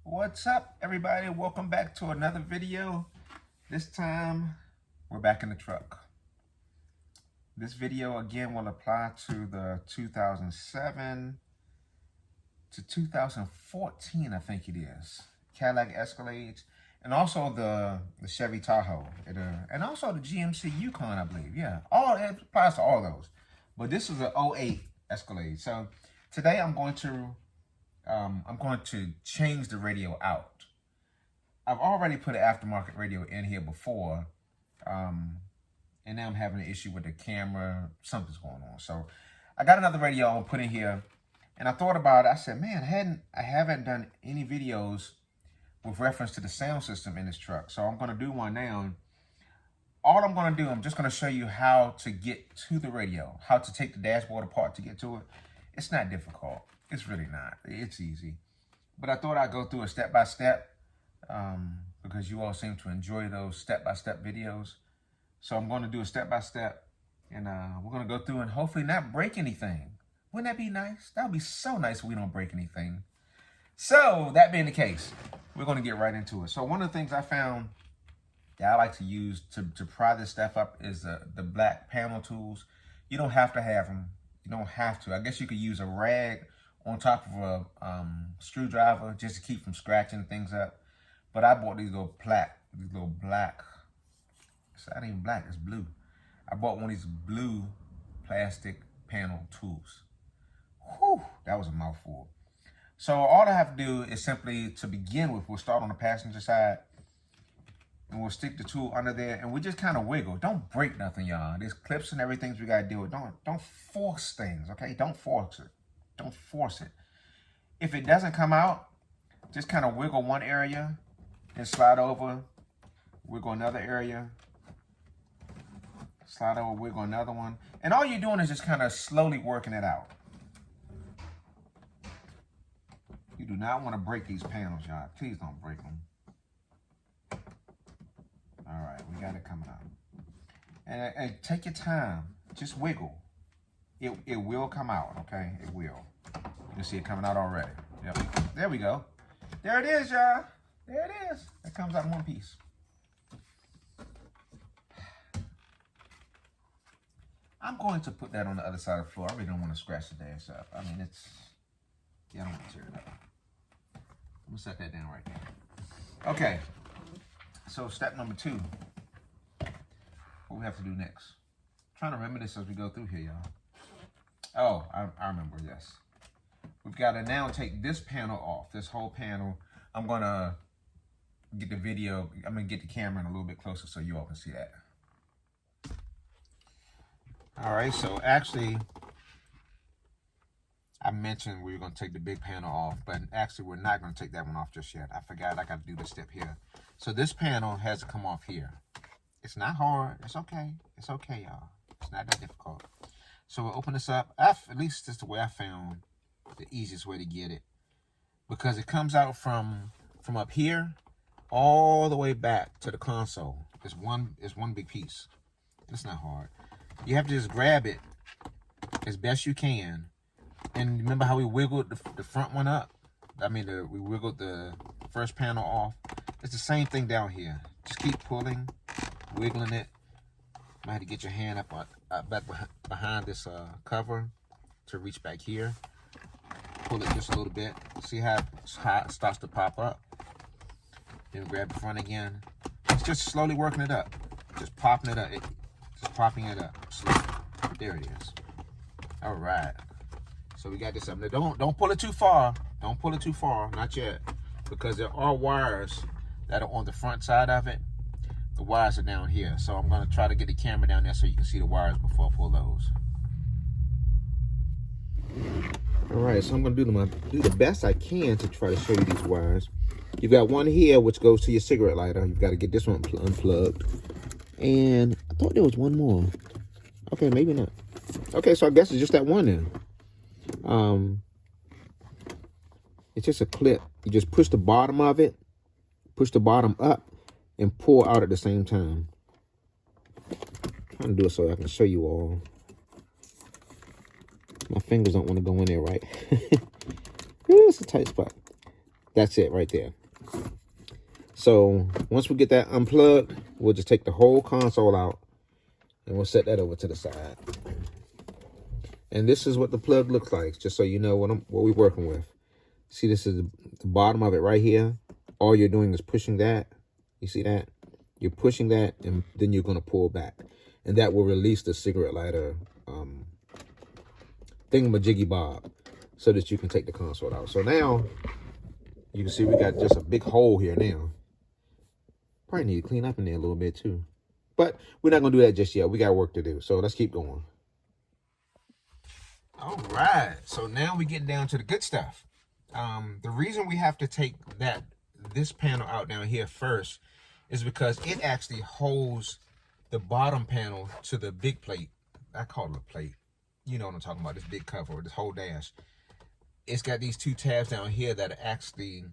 What's up, everybody? Welcome back to another video. This time we're back in the truck. This video again will apply to the 2007 to 2014, I think it is, Cadillac Escalades, and also the Chevy Tahoe, and also the GMC Yukon, I believe. Yeah, it applies to all those. But this is an '08 Escalade. So today I'm going to change the radio out. I've already put an aftermarket radio in here before, and now I'm having an issue with the camera. Something's going on. So I got another radio I'm gonna put in here, and I thought about it. I said, man, I haven't done any videos with reference to the sound system in this truck. So I'm gonna do one now. All I'm gonna do, I'm just gonna show you how to get to the radio, how to take the dashboard apart to get to it. It's not difficult. It's really not. It's easy. But I thought I'd go through a step-by-step because you all seem to enjoy those step-by-step videos. So I'm going to do a step-by-step, and we're going to go through and hopefully not break anything. Wouldn't that be nice? That would be so nice if we don't break anything. So that being the case, we're going to get right into it. So one of the things I found that I like to use to pry this stuff up is the black panel tools. You don't have to have them. You don't have to. I guess you could use a rag on top of a screwdriver just to keep from scratching things up. But I bought these little black, it's not even black, it's blue. I bought one of these blue plastic panel tools. Whew, that was a mouthful. So all I have to do is simply, to begin with, we'll start on the passenger side, and we'll stick the tool under there, and we just kind of wiggle. Don't break nothing, y'all. There's clips and everything we gotta deal with. Don't force things, okay? Don't force it. Don't force it. If it doesn't come out, just kind of wiggle one area and slide over, wiggle another area, slide over, wiggle another one. And all you're doing is just kind of slowly working it out. You do not want to break these panels, y'all. Please don't break them. All right, we got it coming out. And take your time. Just wiggle. It will come out, okay? It will. You can see it coming out already. Yep. There we go. There it is, y'all. There it is. It comes out in one piece. I'm going to put that on the other side of the floor. I really don't want to scratch the dash up. I mean, I don't want to tear it up. I'm going to set that down right there. Okay. So step number 2. What we have to do next? I'm trying to remember this as we go through here, y'all. Oh, I remember, yes. We've got to now take this panel off, this whole panel. I'm going to get the video, I'm going to get the camera in a little bit closer so you all can see that. All right, so actually, I mentioned we were going to take the big panel off, but actually we're not going to take that one off just yet. I forgot I got to do this step here. So this panel has to come off here. It's not hard. It's okay. It's okay, y'all. It's not that difficult. So we'll open this up. At least this is the way I found the easiest way to get it, because it comes out from up here all the way back to the console. It's one big piece. It's not hard. You have to just grab it as best you can. And remember how we wiggled the front one up? I mean, we wiggled the first panel off. It's the same thing down here. Just keep pulling, wiggling it. You might have to get your hand back behind this cover to reach back here. Pull it just a little bit. See how it starts to pop up? Then grab the front again. It's just slowly working it up. Just popping it up. Just popping it up. Slowly. There it is. All right. So we got this up. Now don't pull it too far. Don't pull it too far. Not yet. Because there are wires that are on the front side of it. The wires are down here. So I'm going to try to get the camera down there so you can see the wires before I pull those. All right, so I'm going to do the best I can to try to show you these wires. You've got one here which goes to your cigarette lighter. You've got to get this one unplugged. And I thought there was one more. Okay, maybe not. Okay, so I guess it's just that one then. It's just a clip. You just push the bottom of it, push the bottom up, and pull out at the same time. I'm trying to do it so I can show you all. My fingers don't want to go in there, right? It's a tight spot. That's it right there. So once we get that unplugged, we'll just take the whole console out and we'll set that over to the side. And this is what the plug looks like, just so you know what we're working with. See, this is the bottom of it right here. All you're doing is pushing that. You see that? You're pushing that, and then you're going to pull back. And that will release the cigarette lighter thingamajiggy bob so that you can take the console out. So now, you can see we got just a big hole here now. Probably need to clean up in there a little bit too. But we're not going to do that just yet. We got work to do. So let's keep going. All right. So now we get down to the good stuff. The reason we have to take this panel out down here first is because it actually holds the bottom panel to the big plate. I call it a plate. You know what I'm talking about, this big cover, this whole dash. It's got these two tabs down here that are actually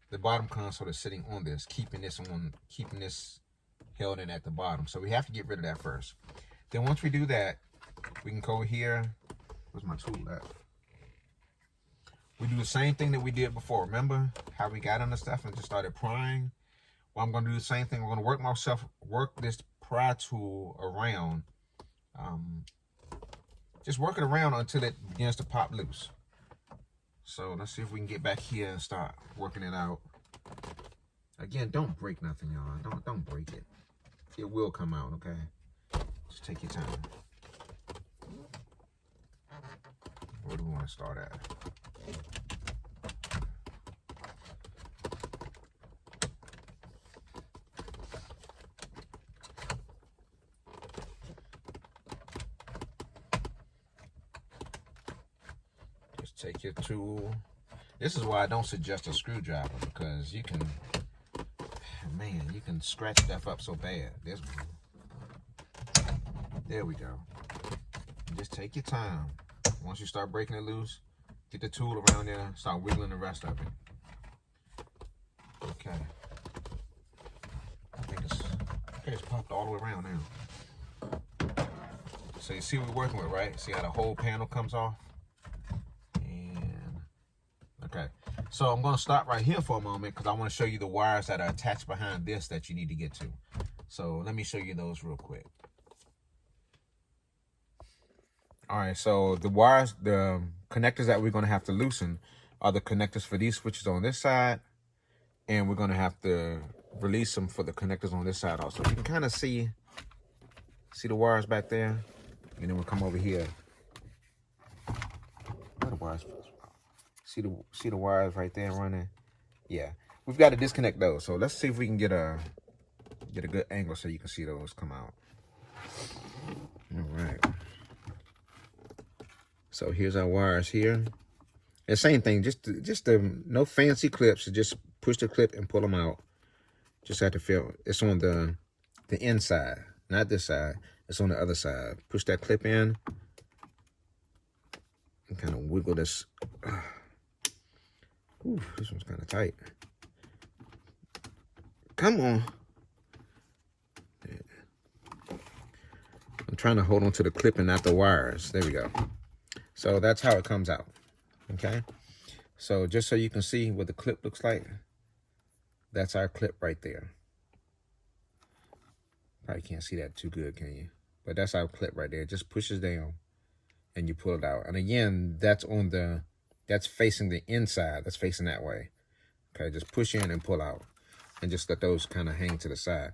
the bottom console is sitting on this, keeping this held in at the bottom. So we have to get rid of that first. Then once we do that, we can go here. Where's my tool at? We do the same thing that we did before. Remember how we got on the stuff and just started prying? Well, I'm going to do the same thing. I'm going to work this pry tool around. Just work it around until it begins to pop loose. So let's see if we can get back here and start working it out. Again, don't break nothing, y'all. Don't break it. It will come out, okay? Just take your time. Where do we want to start at? Just take your tool. This is why I don't suggest a screwdriver, because you can, man, you can scratch stuff up so bad. There we go. Just take your time. Once you start breaking it loose, get the tool around there, start wiggling the rest of it. Okay. I think it's popped all the way around now. So you see what we're working with, right? See how the whole panel comes off? And, okay. So I'm going to stop right here for a moment because I want to show you the wires that are attached behind this that you need to get to. So let me show you those real quick. All right, so the wires, the connectors that we're going to have to loosen are the connectors for these switches on this side, and we're going to have to release them for the connectors on this side also. You can kind of see the wires back there, and then we'll come over here. Where the wires? See the wires right there running? Yeah, we've got to disconnect those. So let's see if we can get a good angle so you can see those come out. All right. So here's our wires here. The same thing, just no fancy clips. Just push the clip and pull them out. Just have to feel it's on the inside, not this side. It's on the other side. Push that clip in and kind of wiggle this. Ooh, this one's kind of tight. Come on. I'm trying to hold on to the clip and not the wires. There we go. So that's how it comes out, okay? So just so you can see what the clip looks like, that's our clip right there. Probably can't see that too good, can you? But that's our clip right there. It just pushes down and you pull it out. And again, that's facing the inside. That's facing that way. Okay, just push in and pull out and just let those kind of hang to the side.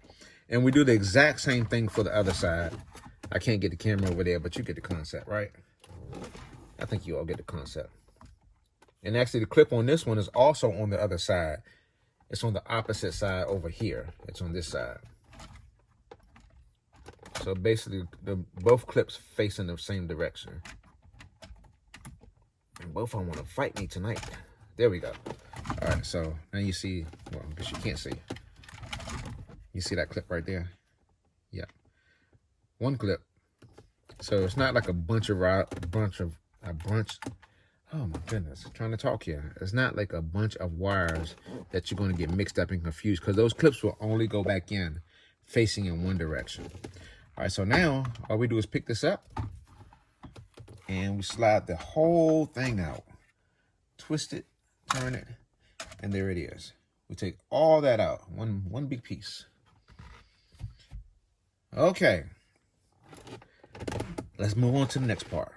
And we do the exact same thing for the other side. I can't get the camera over there, but you get the concept, right? I think you all get the concept. And actually the clip on this one is also on the other side. It's on the opposite side over here. It's on this side. So basically both clips face in the same direction. And both of them want to fight me tonight. There we go. All right, so now you see, well, I guess you can't see. You see that clip right there? Yeah. One clip. So it's not like a bunch, oh my goodness, I'm trying to talk here. It's not like a bunch of wires that you're going to get mixed up and confused, because those clips will only go back in facing in one direction. All right, so now all we do is pick this up and we slide the whole thing out, twist it, turn it, And there it is. We take all that out, one big piece. Okay, let's move on to the next part.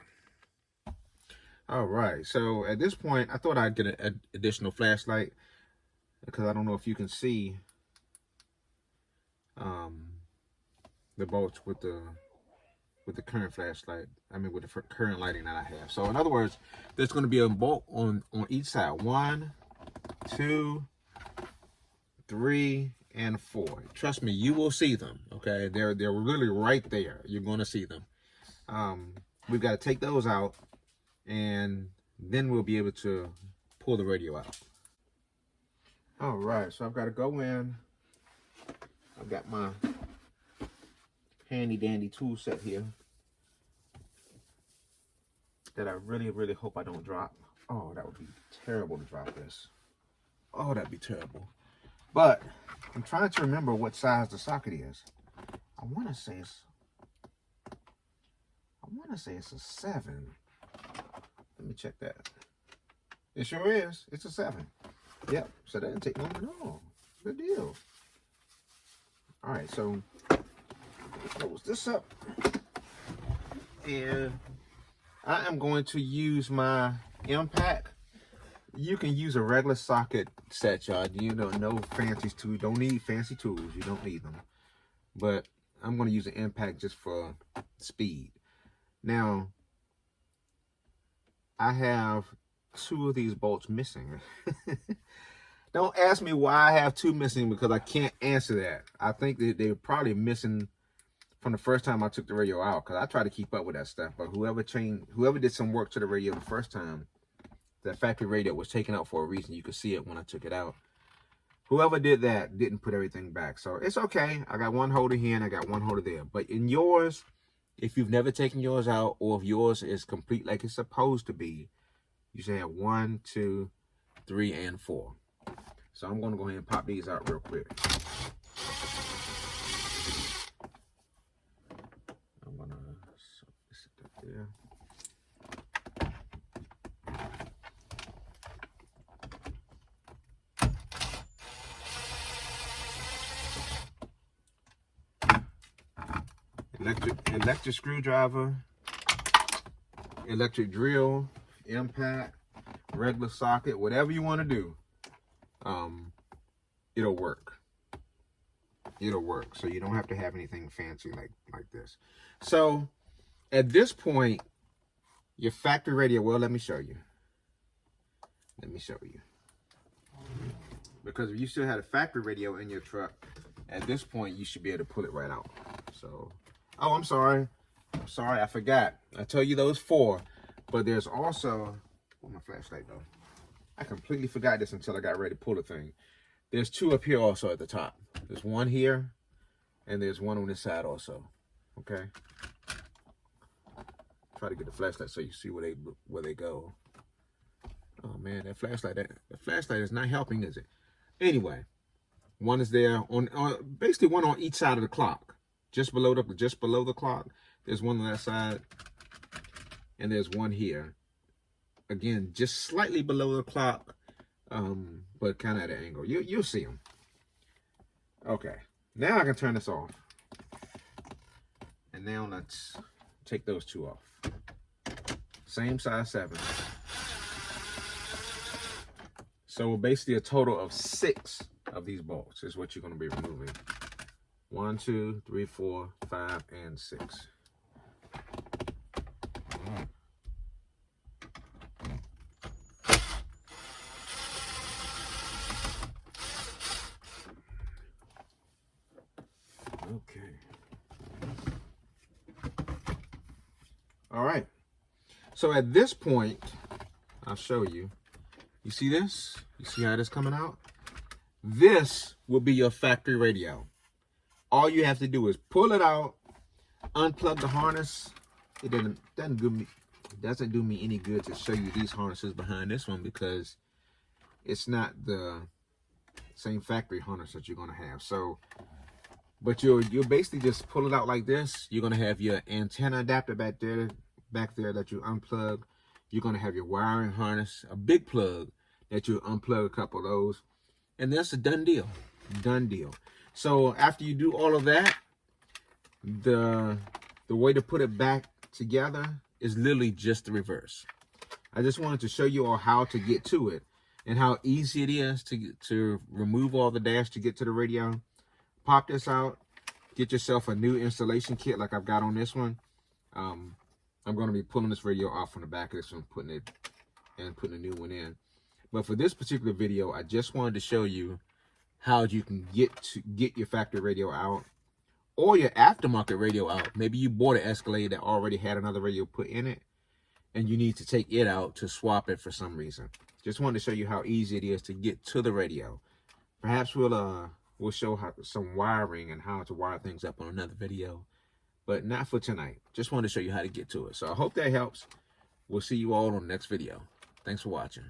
All right, so at this point, I thought I'd get an additional flashlight because I don't know if you can see the bolts with the current flashlight. I mean, with the current lighting that I have. So in other words, there's going to be a bolt on each side. 1, 2, 3, and 4. Trust me, you will see them. Okay, they're really right there. You're going to see them. We've got to take those out, and then we'll be able to pull the radio out. All right, so I've got to go in. I've got my handy dandy tool set here that I really hope I don't drop. Oh, that would be terrible to drop this. Oh, that'd be terrible. But I'm trying to remember what size the socket is. I want to say it's a 7. Let me check that. It sure is. It's a 7. Yep. So that didn't take long at all. Good deal. All right. So close this up, and I am going to use my impact. You can use a regular socket set, y'all. You know, no fancy tools. Don't need fancy tools. You don't need them. But I'm going to use an impact just for speed. Now, I have 2 of these bolts missing. Don't ask me why I have 2 missing, because I can't answer that. I think that they were probably missing from the first time I took the radio out, because I try to keep up with that stuff. But whoever did some work to the radio the first time, that factory radio was taken out for a reason. You could see it when I took it out. Whoever did that didn't put everything back. So it's okay. I got one holder here and I got one holder there. But in yours, if you've never taken yours out, or if yours is complete like it's supposed to be, you should have 1, 2, 3, and 4. So I'm going to go ahead and pop these out real quick. I'm going to set that there. Electric screwdriver, electric drill, impact, regular socket, whatever you want to do, it'll work. It'll work. So you don't have to have anything fancy like this. So at this point, your factory radio, well, let me show you. Because if you still had a factory radio in your truck, at this point, you should be able to pull it right out. So, oh, I'm sorry, I forgot. I tell you those 4, but there's also, where's my flashlight though? I completely forgot this until I got ready to pull the thing. There's 2 up here also at the top. There's 1 here, and there's 1 on this side also. Okay. Try to get the flashlight so you see where they go. Oh man, the flashlight is not helping, is it? Anyway, 1 is there on basically 1 on each side of the clock. Just below the clock, there's 1 on that side, and there's 1 here. Again, just slightly below the clock, but kind of at an angle. You'll see them. Okay, now I can turn this off. And now let's take those 2 off. Same size 7. So basically a total of 6 of these bolts is what you're going to be removing. 1, 2, 3, 4, 5, and 6. Okay. All right. So at this point, I'll show you. You see this? You see how this coming out? This will be your factory radio. All you have to do is pull it out, unplug the harness. It doesn't do me any good to show you these harnesses behind this one, because it's not the same factory harness that you're gonna have. So, but you'll basically just pull it out like this. You're gonna have your antenna adapter back there that you unplug. You're gonna have your wiring harness, a big plug that you unplug a couple of those, and that's a done deal. Done deal. So after you do all of that, the way to put it back together is literally just the reverse. I just wanted to show you all how to get to it and how easy it is to remove all the dash to get to the radio. Pop this out, get yourself a new installation kit like I've got on this one. I'm going to be pulling this radio off from the back of this one, putting it and putting a new one in. But for this particular video, I just wanted to show you how you can get your factory radio out or your aftermarket radio out. Maybe you bought an Escalade that already had another radio put in it, and you need to take it out to swap it for some reason. Just wanted to show you how easy it is to get to the radio. Perhaps we'll show how some wiring and how to wire things up on another video, but not for tonight. Just wanted to show you how to get to it. So I hope that helps. We'll see you all on the next video. Thanks for watching.